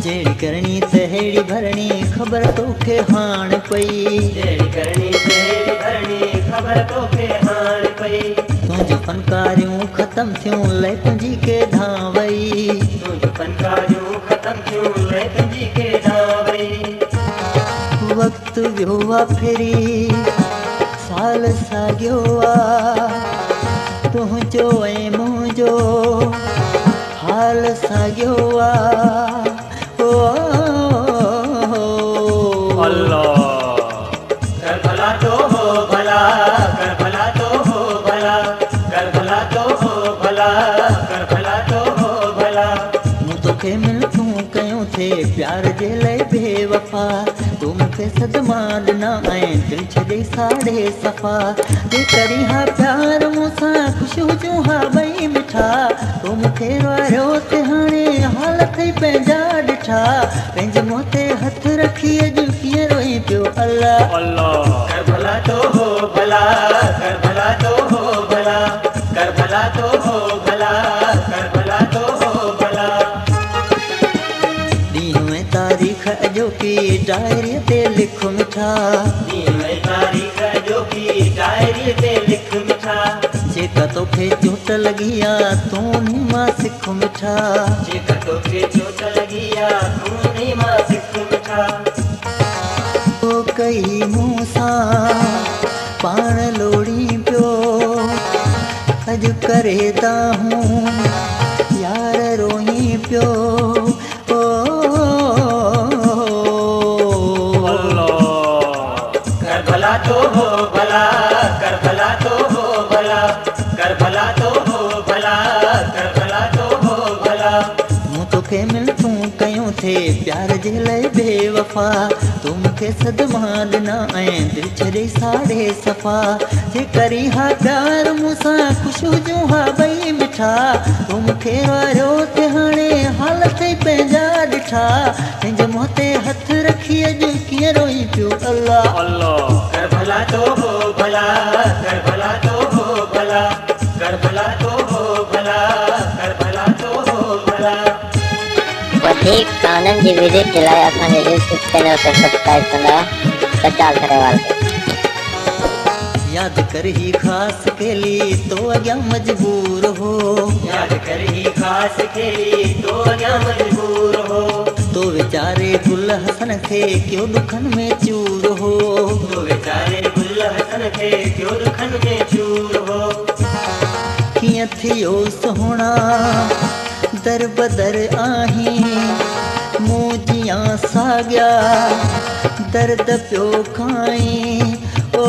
जेड़ी करनी तहेड़ी भरनी खबर तोखे हाण पई। जेड़ी करनी तहेड़ी भरनी खबर तोखे हाण पई। तुझ फनकारियूं खत्म थियूं लय तुंहिंजी के धावई। तुझ फनकारियूं खत्म थियूं लय तुंहिंजी के धावई। वक्त वियो आ फेरी साल साॻियो आ तुंहिंजो ऐं मुंहिंजो हाल साॻियो आ। अल्लाह कर भला तो हो भला, कर भला तो हो भला, कर भला तो हो भला, कर भला तो हो भला। मूं तोखे मिलूं कयूं थे प्यार जे लाइ बेवफ़ा। तूं मूंखे सदमा ॾिना ऐं दिलि छॾे साड़े सफ़ा। जे करी हा प्यार मूंसां ख़ुशि हुजूं हा ॿई मिठा। तूं मूंखे वारियो ते हाणे हालत ई पंहिंजा ॾिठा। पंहिंजे मुंहं ते हथ रखी अॼु कीअं रोई पियो अल्लाह। अल्लाह कर भला तो हो भला, कर भला तो हो भला, कर भला तो हो भला, कर भला तो हो भला। ॾींहुं ऐं तारीख़ अॼोकी डायरीअ ते लिख मिठा। ॾींहुं ऐं तारीख़ अॼोकी डायरीअ ते लिख मिठा। जेका तोखे चोट लॻी आ तूं उन्ही मां सिख मिठा। जेका तोखे चोट लॻी आ तूं उन्ही मां सिख मिठा। तो कई मूंसां पाण लोड़ी पियो अॼु करे ता हूं यार रोई पियो। कर भला तो हो भला, कर भला तो हो भला, कर भला तो हो भला, कर भला तो हो भला। मूं तोखे मिलूं कयूं थे प्यार जे लाइ बेवफ़ा। तूं मूंखे सदमा ॾिना ऐं दिलि छॾे साड़े सफ़ा। जे करी हा प्यार मूंसां ख़ुशि हुजूं हा ॿई मिठा। तूं मूंखे वारियो ते हाणे हालत ई पंहिंजा ॾिठा। पंहिंजे मुंहं ते हथ रखी अॼु कीअं रोई पियो अल्लाह। अल्लाह कर भला तो हो भला, कर भला तो हो भला, कर भला तो हो भला, कर भला तो हो भला। वधीक गाननि जी वीडियो जे लाइ असांजे यूट्यूब चैनल खे सब्सक्राइब कंदा प्रचार करेवाल खे। याद कर ही खास केली तो अॻियां मजबूर हो। याद कर ही खास खेली तो अॻियां मजबूर हो। तो वीचारे गुल हसन खे क्यों दुखन में चूर हो। तो वीचारे गुल हसन खे क्यों दुखन में चूर हो। कीअं थियो सोहणा दर बदर आहीं मूं जियां साॻिया दर्द पियो खाई। ओ